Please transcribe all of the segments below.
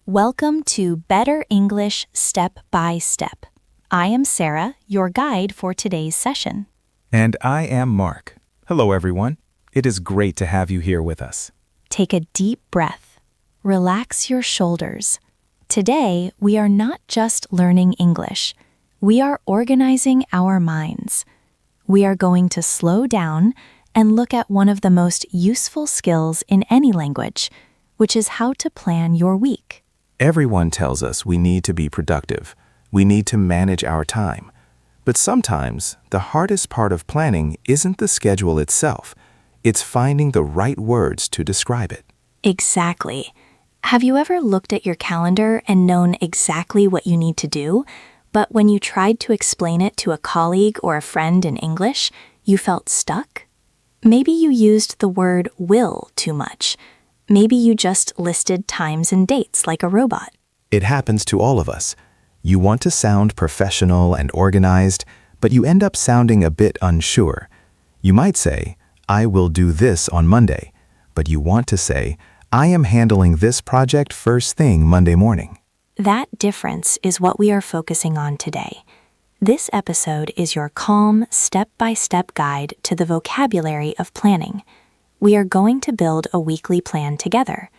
Welcome to Better English Step by Step. I am Sarah, your guide for today's session. And I am Mark. Hello, everyone. It is great to have you here with us. Take a deep breath. Relax your shoulders. Today, we are not just learning English. We are organizing our minds. We are going to slow down and look at one of the most useful skills in any language, which is how to plan your week. Everyone tells us we need to be productive. We need to manage our time. But sometimes, the hardest part of planning isn't the schedule itself. It's finding the right words to describe it. Exactly. Have you ever looked at your calendar and known exactly what you need to do, but when you tried to explain it to a colleague or a friend in English, you felt stuck? Maybe you used the word will too much. Maybe you just listed times and dates like a robot. It happens to all of us. You want to sound professional and organized, but you end up sounding a bit unsure. You might say, I will do this on Monday, but you want to say, I am handling this project first thing Monday morning. That difference is what we are focusing on today. This episode is your calm, step-by-step guide to the vocabulary of planning. We are going to build a weekly plan together.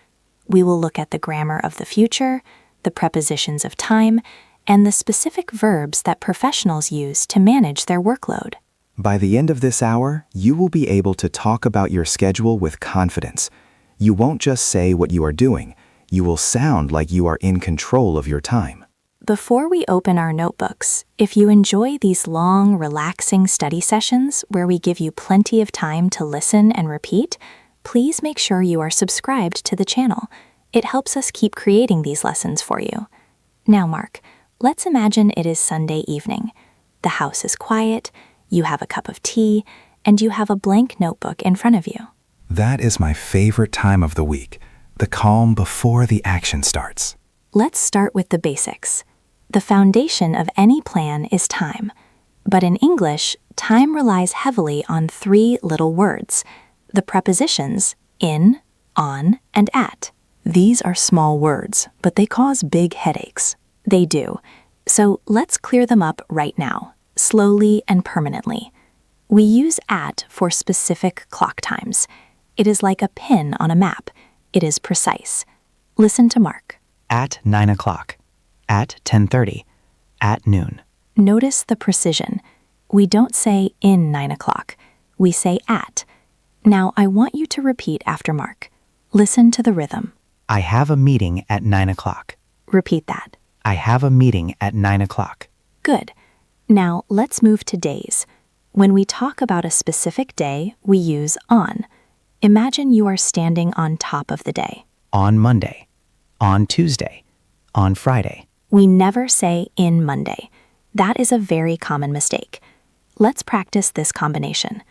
We will look at the grammar of the future, the prepositions of time, and the specific verbs that professionals use to manage their workload. By the end of this hour, you will be able to talk about your schedule with confidence. You won't just say what you are doing. You will sound like you are in control of your time. Before we open our notebooks, if you enjoy these long, relaxing study sessions where we give you plenty of time to listen and repeat, please make sure you are subscribed to the channel. It helps us keep creating these lessons for you. Now, Mark, let's imagine it is Sunday evening. The house is quiet, you have a cup of tea, and you have a blank notebook in front of you. That is my favorite time of the week, the calm before the action starts. Let's start with the basics. The foundation of any plan is time. But in English, time relies heavily on three little words, the prepositions in, on, and at. These are small words, but they cause big headaches. They do. So let's clear them up right now, slowly and permanently. We use at for specific clock times. It is like a pin on a map. It is precise. Listen to Mark. At 9 o'clock, at 10:30, at noon. Notice the precision. We don't say in 9 o'clock. We say at. Now I want you to repeat after Mark. Listen to the rhythm. I have a meeting at 9 o'clock. Repeat that. I have a meeting at 9 o'clock. Good. Now let's move to days. When we talk about a specific day, we use on. Imagine you are standing on top of the day. On Monday, on Tuesday, on Friday. We never say in Monday. That is a very common mistake. Let's practice this combination.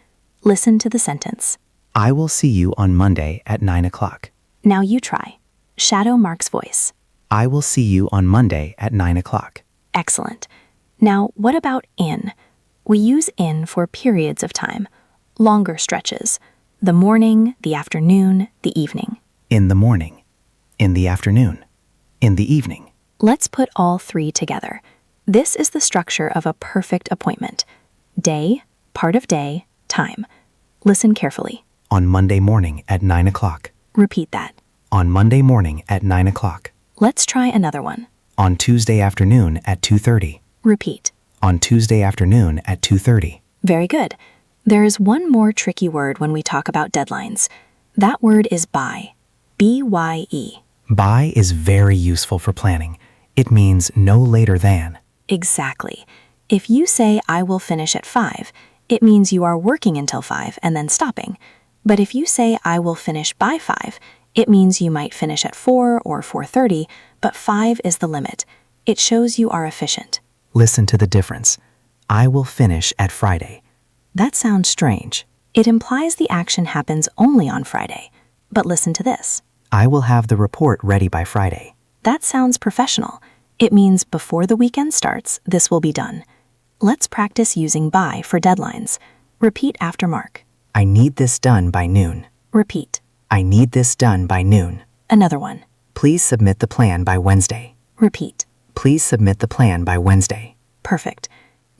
Listen to the sentence. I will see you on Monday at 9 o'clock. Now you try. Shadow Mark's voice. I will see you on Monday at 9 o'clock. Excellent. Now, what about in? We use in for periods of time, longer stretches, the morning, the afternoon, the evening. In the morning, in the afternoon, in the evening. Let's put all three together. This is the structure of a perfect appointment. Day, part of day, time. Listen carefully. On Monday morning at 9 o'clock. Repeat that. On Monday morning at 9 o'clock. Let's try another one. On Tuesday afternoon at 2:30. Repeat. On Tuesday afternoon at 2:30. Very good. There is one more tricky word when we talk about deadlines. That word is by. B-Y-E. By is very useful for planning. It means no later than. Exactly. If you say, I will finish at 5, it means you are working until 5 and then stopping. But if you say, I will finish by 5, it means you might finish at 4 or 4:30, but 5 is the limit. It shows you are efficient. Listen to the difference. I will finish at Friday. That sounds strange. It implies the action happens only on Friday. But listen to this. I will have the report ready by Friday. That sounds professional. It means before the weekend starts, this will be done. Let's practice using by for deadlines. Repeat after Mark. I need this done by noon. Repeat. I need this done by noon. Another one. Please submit the plan by Wednesday. Repeat. Please submit the plan by Wednesday. Perfect.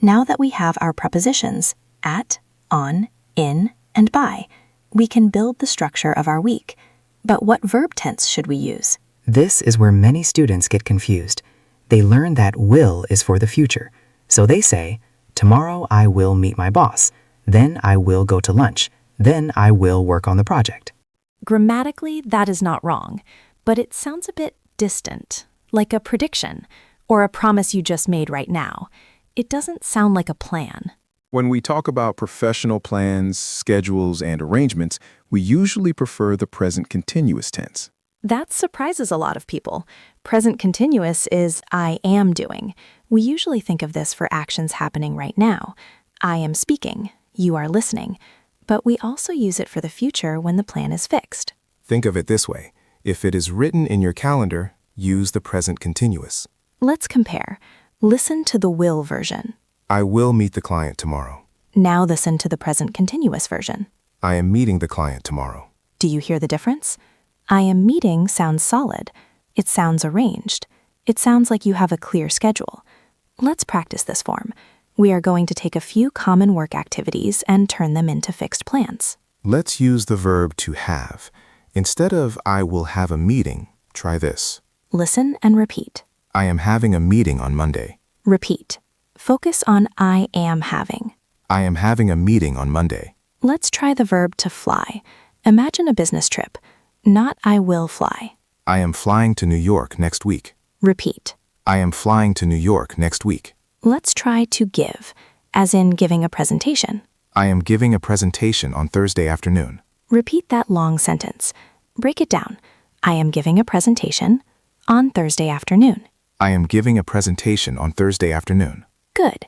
Now that we have our prepositions at, on, in, and by, we can build the structure of our week. But what verb tense should we use? This is where many students get confused. They learn that will is for the future. So they say, tomorrow I will meet my boss. Then I will go to lunch. Then I will work on the project. Grammatically, that is not wrong, but it sounds a bit distant, like a prediction or a promise you just made right now. It doesn't sound like a plan. When we talk about professional plans, schedules, and arrangements, we usually prefer the present continuous tense. That surprises a lot of people. Present continuous is I am doing. We usually think of this for actions happening right now. I am speaking. You are listening. But we also use it for the future when the plan is fixed. Think of it this way. If it is written in your calendar, use the present continuous. Let's compare. Listen to the will version. I will meet the client tomorrow. Now listen to the present continuous version. I am meeting the client tomorrow. Do you hear the difference? I am meeting sounds solid. It sounds arranged. It sounds like you have a clear schedule. Let's practice this form. We are going to take a few common work activities and turn them into fixed plans. Let's use the verb to have. Instead of I will have a meeting, try this. Listen and repeat. I am having a meeting on Monday. Repeat. Focus on I am having. I am having a meeting on Monday. Let's try the verb to fly. Imagine a business trip. Not I will fly. I am flying to New York next week. Repeat. I am flying to New York next week. Let's try to give, as in giving a presentation. I am giving a presentation on Thursday afternoon. Repeat that long sentence. Break it down. I am giving a presentation on Thursday afternoon. I am giving a presentation on Thursday afternoon. Good.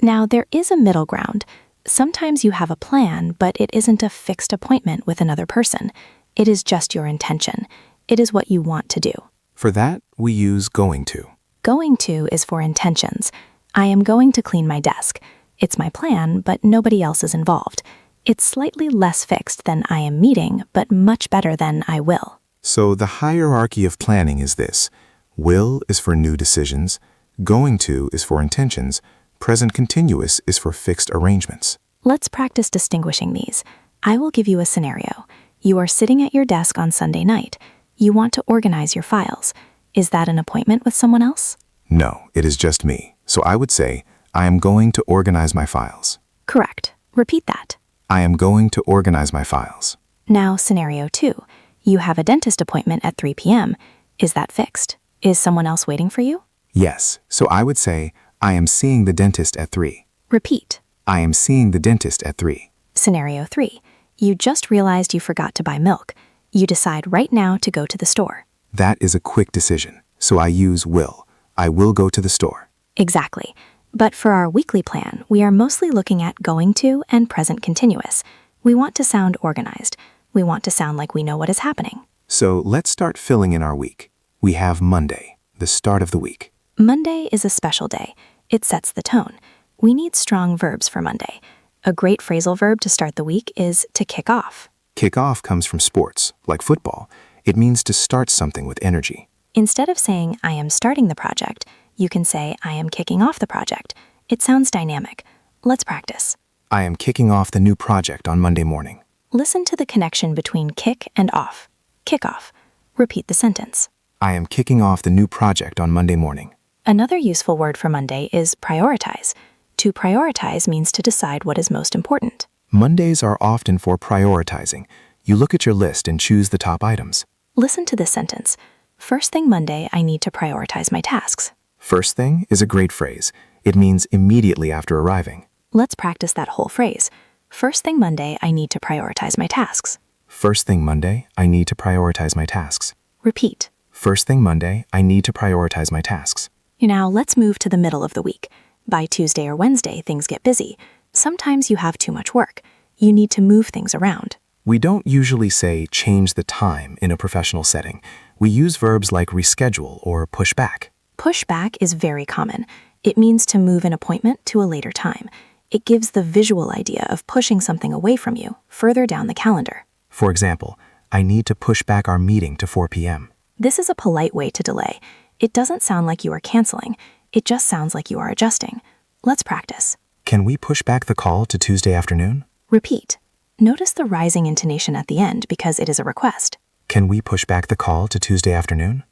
Now there is a middle ground. Sometimes you have a plan, but it isn't a fixed appointment with another person. It is just your intention. It is what you want to do. For that, we use going to. Going to is for intentions. I am going to clean my desk. It's my plan, but nobody else is involved. It's slightly less fixed than I am meeting, but much better than I will. So the hierarchy of planning is this. Will is for new decisions. Going to is for intentions. Present continuous is for fixed arrangements. Let's practice distinguishing these. I will give you a scenario. You are sitting at your desk on Sunday night. You want to organize your files. Is that an appointment with someone else? No, it is just me. So I would say, I am going to organize my files. Correct. Repeat that. I am going to organize my files. Now, scenario 2. You have a dentist appointment at 3 p.m. Is that fixed? Is someone else waiting for you? Yes, so I would say, I am seeing the dentist at 3. Repeat. I am seeing the dentist at 3. Scenario 3. You just realized you forgot to buy milk. You decide right now to go to the store. That is a quick decision, so I use will. I will go to the store. Exactly. But for our weekly plan, we are mostly looking at going to and present continuous. We want to sound organized. We want to sound like we know what is happening. So let's start filling in our week. We have Monday, the start of the week. Monday is a special day. It sets the tone. We need strong verbs for Monday. A great phrasal verb to start the week is to kick off. Kick off comes from sports, like football. It means to start something with energy. Instead of saying, I am starting the project, you can say, I am kicking off the project. It sounds dynamic. Let's practice. I am kicking off the new project on Monday morning. Listen to the connection between kick and off. Kick off. Repeat the sentence. I am kicking off the new project on Monday morning. Another useful word for Monday is prioritize. To prioritize means to decide what is most important. Mondays are often for prioritizing. You look at your list and choose the top items. Listen to this sentence. First thing Monday, I need to prioritize my tasks. First thing is a great phrase. It means immediately after arriving. Let's practice that whole phrase. First thing Monday, I need to prioritize my tasks. First thing Monday, I need to prioritize my tasks. Repeat. First thing Monday, I need to prioritize my tasks. Now let's move to the middle of the week. By Tuesday or Wednesday, things get busy. Sometimes you have too much work. You need to move things around. We don't usually say change the time in a professional setting. We use verbs like reschedule or push back. Push back is very common. It means to move an appointment to a later time. It gives the visual idea of pushing something away from you, further down the calendar. For example, I need to push back our meeting to 4 p.m. This is a polite way to delay. It doesn't sound like you are canceling. It just sounds like you are adjusting. Let's practice. Can we push back the call to Tuesday afternoon? Repeat. Notice the rising intonation at the end because it is a request. Can we push back the call to Tuesday afternoon?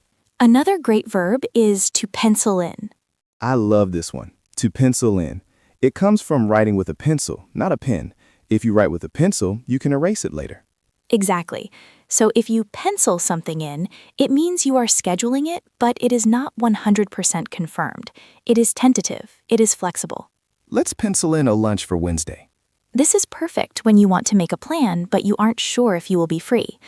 Another great verb is to pencil in. I love this one, to pencil in. It comes from writing with a pencil, not a pen. If you write with a pencil, you can erase it later. Exactly. So if you pencil something in, it means you are scheduling it, but it is not 100% confirmed. It is tentative. It is flexible. Let's pencil in a lunch for Wednesday. This is perfect when you want to make a plan, but you aren't sure if you will be free.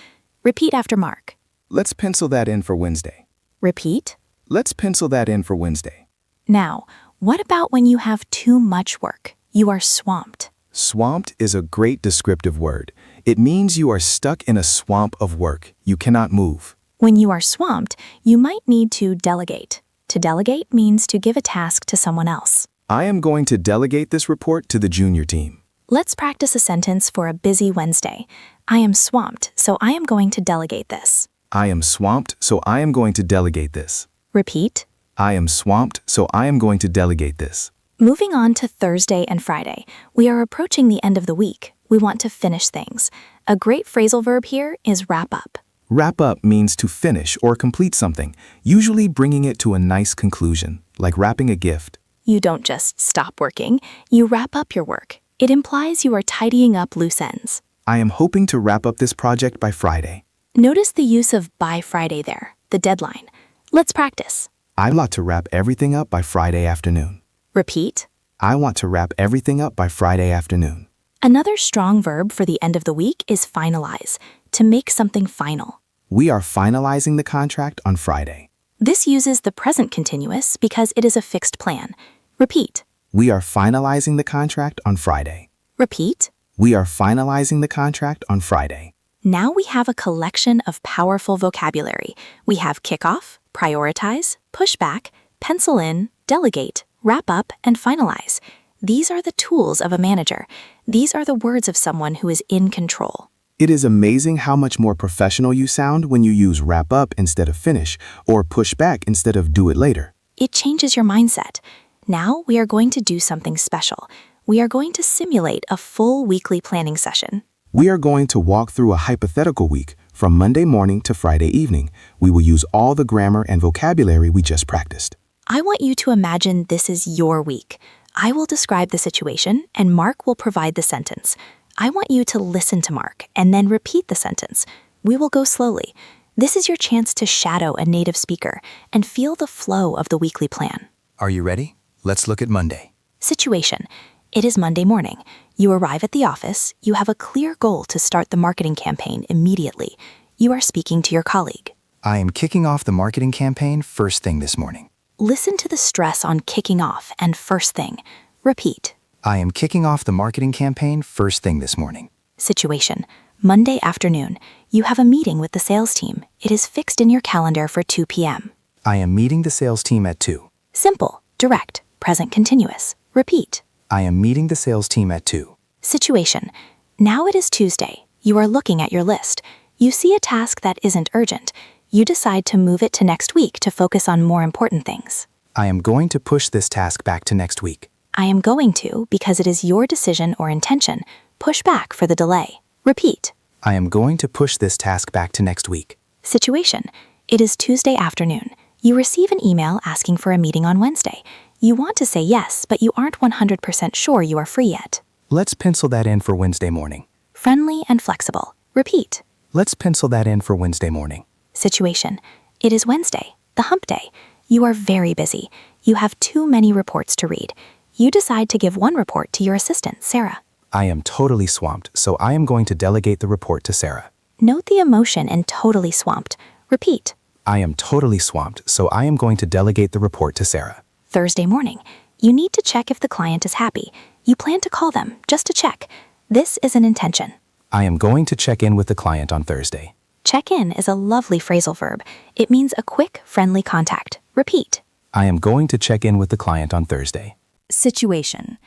Repeat after Mark. Let's pencil that in for Wednesday. Repeat. Let's pencil that in for Wednesday. Now, what about when you have too much work? You are swamped. Swamped is a great descriptive word. It means you are stuck in a swamp of work. You cannot move. When you are swamped, you might need to delegate. To delegate means to give a task to someone else. I am going to delegate this report to the junior team. Let's practice a sentence for a busy Wednesday. I am swamped, so I am going to delegate this. I am swamped, so I am going to delegate this. Repeat. I am swamped, so I am going to delegate this. Moving on to Thursday and Friday, we are approaching the end of the week. We want to finish things. A great phrasal verb here is wrap up. Wrap up means to finish or complete something, usually bringing it to a nice conclusion, like wrapping a gift. You don't just stop working, you wrap up your work. It implies you are tidying up loose ends. I am hoping to wrap up this project by Friday. Notice the use of by Friday there, the deadline. Let's practice. I want to wrap everything up by Friday afternoon. Repeat. I want to wrap everything up by Friday afternoon. Another strong verb for the end of the week is finalize, to make something final. We are finalizing the contract on Friday. This uses the present continuous because it is a fixed plan. Repeat. We are finalizing the contract on Friday. Repeat. We are finalizing the contract on Friday. Now we have a collection of powerful vocabulary. We have kickoff, prioritize, push back, pencil in, delegate, wrap up, and finalize. These are the tools of a manager. These are the words of someone who is in control. It is amazing how much more professional you sound when you use wrap up instead of finish, or push back instead of do it later. It changes your mindset. Now we are going to do something special. We are going to simulate a full weekly planning session. We are going to walk through a hypothetical week from Monday morning to Friday evening. We will use all the grammar and vocabulary we just practiced. I want you to imagine this is your week. I will describe the situation, and Mark will provide the sentence. I want you to listen to Mark and then repeat the sentence. We will go slowly. This is your chance to shadow a native speaker and feel the flow of the weekly plan. Are you ready? Let's look at Monday. Situation. It is Monday morning. You arrive at the office. You have a clear goal to start the marketing campaign immediately. You are speaking to your colleague. I am kicking off the marketing campaign first thing this morning. Listen to the stress on kicking off and first thing. Repeat. I am kicking off the marketing campaign first thing this morning. Situation. Monday afternoon. You have a meeting with the sales team. It is fixed in your calendar for 2 p.m. I am meeting the sales team at 2. Simple, direct, present continuous. Repeat. I am meeting the sales team at 2. Situation. Now it is Tuesday. You are looking at your list. You see a task that isn't urgent. You decide to move it to next week to focus on more important things. I am going to push this task back to next week. I am going to because it is your decision or intention. Push back for the delay. Repeat. I am going to push this task back to next week. Situation. It is Tuesday afternoon. You receive an email asking for a meeting on Wednesday. You want to say yes, but you aren't 100% sure you are free yet. Let's pencil that in for Wednesday morning. Friendly and flexible. Repeat. Let's pencil that in for Wednesday morning. Situation. It is Wednesday, the hump day. You are very busy. You have too many reports to read. You decide to give one report to your assistant, Sarah. I am totally swamped, so I am going to delegate the report to Sarah. Note the emotion in totally swamped. Repeat. I am totally swamped, so I am going to delegate the report to Sarah. Thursday morning. You need to check if the client is happy. You plan to call them just to check. This is an intention. I am going to check in with the client on Thursday. Check in is a lovely phrasal verb. It means a quick, friendly contact. Repeat. I am going to check in with the client on Thursday. Situation.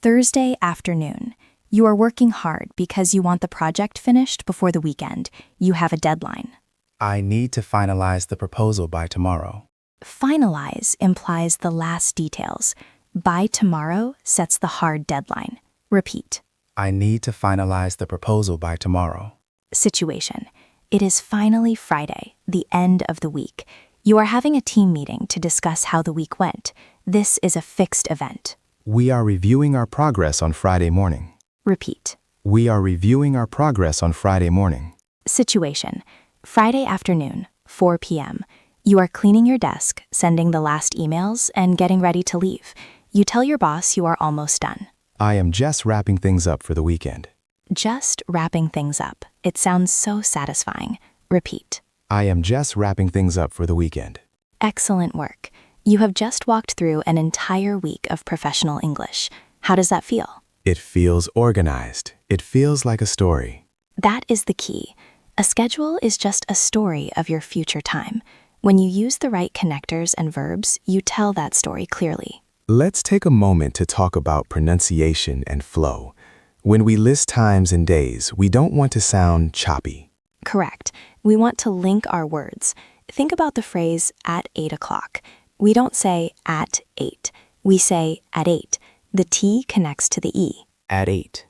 Thursday afternoon. You are working hard because you want the project finished before the weekend. You have a deadline. I need to finalize the proposal by tomorrow. Finalize implies the last details. By tomorrow sets the hard deadline. Repeat. I need to finalize the proposal by tomorrow. Situation. It is finally Friday, the end of the week. You are having a team meeting to discuss how the week went. This is a fixed event. We are reviewing our progress on Friday morning. Repeat. We are reviewing our progress on Friday morning. Situation. Friday afternoon, 4 p.m. You are cleaning your desk, sending the last emails, and getting ready to leave. You tell your boss you are almost done. I am just wrapping things up for the weekend. Just wrapping things up. It sounds so satisfying. Repeat. I am just wrapping things up for the weekend. Excellent work. You have just walked through an entire week of professional English. How does that feel? It feels organized. It feels like a story. That is the key. A schedule is just a story of your future time. When you use the right connectors and verbs, you tell that story clearly. Let's take a moment to talk about pronunciation and flow. When we list times and days, we don't want to sound choppy. Correct. We want to link our words. Think about the phrase at 8 o'clock. We don't say at 8. We say at 8. The T connects to the E. At 8.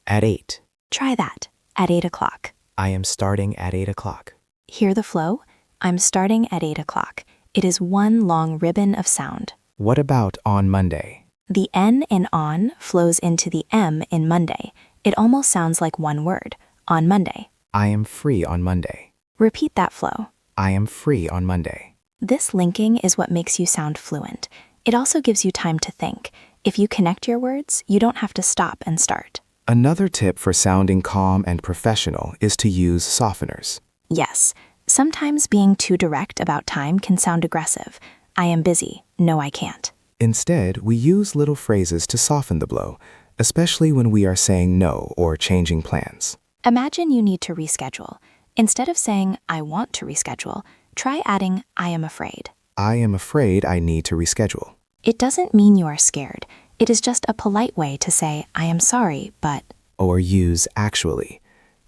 At 8. Try that. At 8 o'clock. I am starting at 8 o'clock. Hear the flow? I'm starting at 8 o'clock. It is one long ribbon of sound. What about on Monday? The N in on flows into the M in Monday. It almost sounds like one word. On Monday. I am free on Monday. Repeat that flow. I am free on Monday. This linking is what makes you sound fluent. It also gives you time to think. If you connect your words, you don't have to stop and start. Another tip for sounding calm and professional is to use softeners. Yes, sometimes being too direct about time can sound aggressive. I am busy. No, I can't. Instead, we use little phrases to soften the blow, especially when we are saying no or changing plans. Imagine you need to reschedule. Instead of saying, I want to reschedule, try adding, I am afraid. I am afraid I need to reschedule. It doesn't mean you are scared. It is just a polite way to say, I am sorry, but... Or use actually.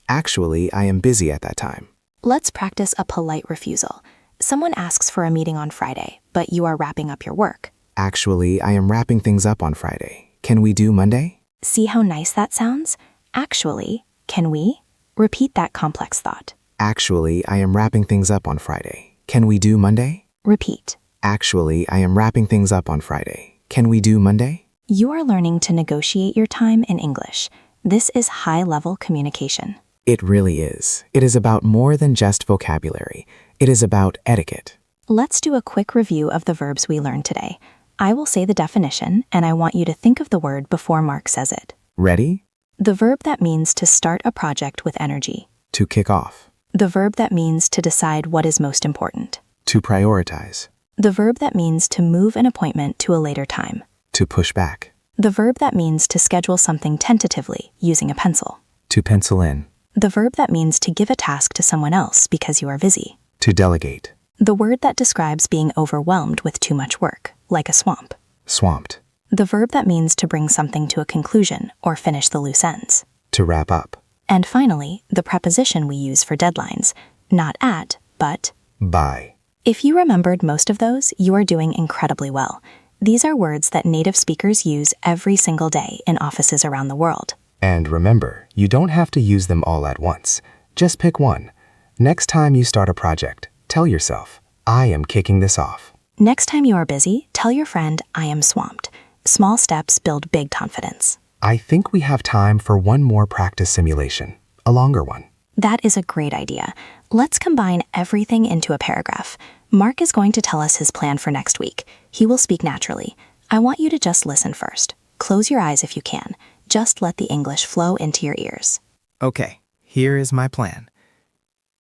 Actually, I am busy at that time. Let's practice a polite refusal. Someone asks for a meeting on Friday, but you are wrapping up your work. Actually, I am wrapping things up on Friday. Can we do Monday? See how nice that sounds? Actually, can we? Repeat that complex thought. Actually, I am wrapping things up on Friday. Can we do Monday? Repeat. Actually, I am wrapping things up on Friday. Can we do Monday? You are learning to negotiate your time in English. This is high-level communication. It really is. It is about more than just vocabulary. It is about etiquette. Let's do a quick review of the verbs we learned today. I will say the definition, and I want you to think of the word before Mark says it. Ready? The verb that means to start a project with energy. To kick off. The verb that means to decide what is most important. To prioritize. The verb that means to move an appointment to a later time. To push back. The verb that means to schedule something tentatively using a pencil. To pencil in. The verb that means to give a task to someone else because you are busy. To delegate. The word that describes being overwhelmed with too much work, like a swamp. Swamped. The verb that means to bring something to a conclusion or finish the loose ends. To wrap up. And finally, the preposition we use for deadlines, not at, but By. If you remembered most of those, you are doing incredibly well. These are words that native speakers use every single day in offices around the world. And remember, you don't have to use them all at once. Just pick one. Next time you start a project, tell yourself, I am kicking this off. Next time you are busy, tell your friend, I am swamped. Small steps build big confidence. I think we have time for one more practice simulation, a longer one. That is a great idea. Let's combine everything into a paragraph. Mark is going to tell us his plan for next week. He will speak naturally. I want you to just listen first. Close your eyes if you can. Just let the English flow into your ears. Okay, here is my plan.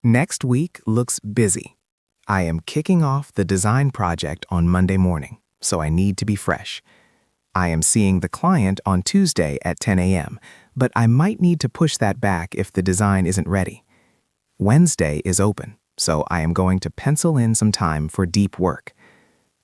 Next week looks busy. I am kicking off the design project on Monday morning, so I need to be fresh. I am seeing the client on Tuesday at 10 a.m., but I might need to push that back if the design isn't ready. Wednesday is open, so I am going to pencil in some time for deep work.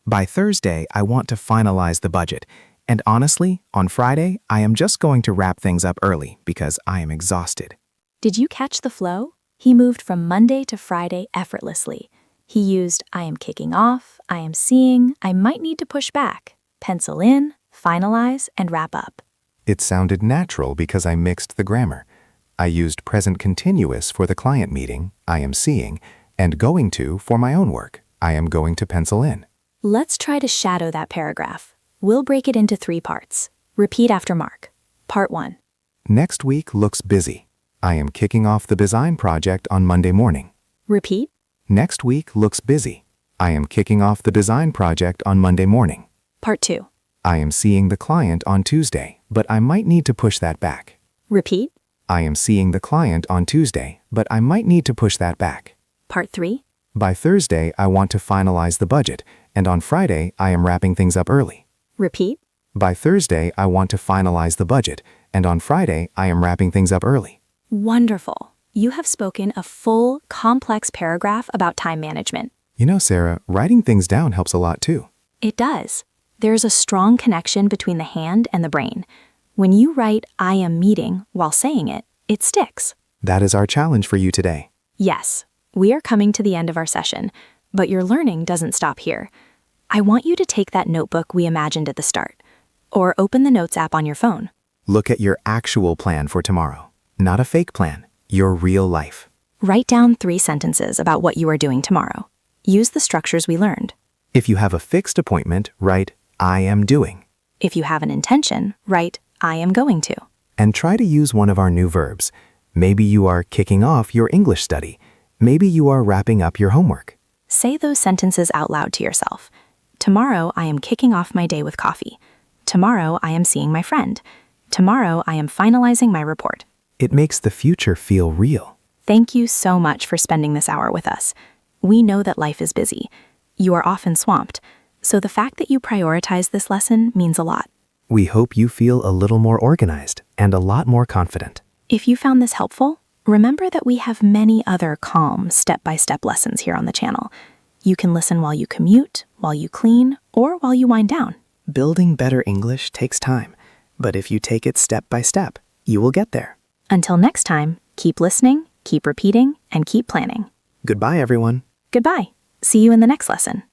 By Thursday, I want to finalize the budget, and honestly, on Friday, I am just going to wrap things up early because I am exhausted. Did you catch the flow? He moved from Monday to Friday effortlessly. He used I am kicking off, I am seeing, I might need to push back, pencil in, finalize, and wrap up. It sounded natural because I mixed the grammar. I used present continuous for the client meeting, I am seeing, and going to for my own work, I am going to pencil in. Let's try to shadow that paragraph. We'll break it into 3 parts. Repeat after Mark. Part 1. Next week looks busy. I am kicking off the design project on Monday morning. Repeat. Next week looks busy. I am kicking off the design project on Monday morning. Part 2. I am seeing the client on Tuesday, but I might need to push that back. Repeat. I am seeing the client on Tuesday, but I might need to push that back. Part 3. By Thursday, I want to finalize the budget, and on Friday, I am wrapping things up early. Repeat. By Thursday, I want to finalize the budget, and on Friday, I am wrapping things up early. Wonderful. You have spoken a full, complex paragraph about time management. You know, Sarah, writing things down helps a lot too. It does. There's a strong connection between the hand and the brain. When you write I am meeting while saying it, it sticks. That is our challenge for you today. Yes, we are coming to the end of our session, but your learning doesn't stop here. I want you to take that notebook we imagined at the start, or open the Notes app on your phone. Look at your actual plan for tomorrow, not a fake plan, your real life. Write down 3 sentences about what you are doing tomorrow. Use the structures we learned. If you have a fixed appointment, write, I am doing. If you have an intention, write, I am going to. And try to use one of our new verbs. Maybe you are kicking off your English study. Maybe you are wrapping up your homework. Say those sentences out loud to yourself. Tomorrow, I am kicking off my day with coffee. Tomorrow, I am seeing my friend. Tomorrow, I am finalizing my report. It makes the future feel real. Thank you so much for spending this hour with us. We know that life is busy. You are often swamped, so the fact that you prioritize this lesson means a lot. We hope you feel a little more organized and a lot more confident. If you found this helpful, remember that we have many other calm, step-by-step lessons here on the channel. You can listen while you commute, while you clean, or while you wind down. Building better English takes time, but if you take it step by step, you will get there. Until next time, keep listening, keep repeating, and keep planning. Goodbye, everyone. Goodbye. See you in the next lesson.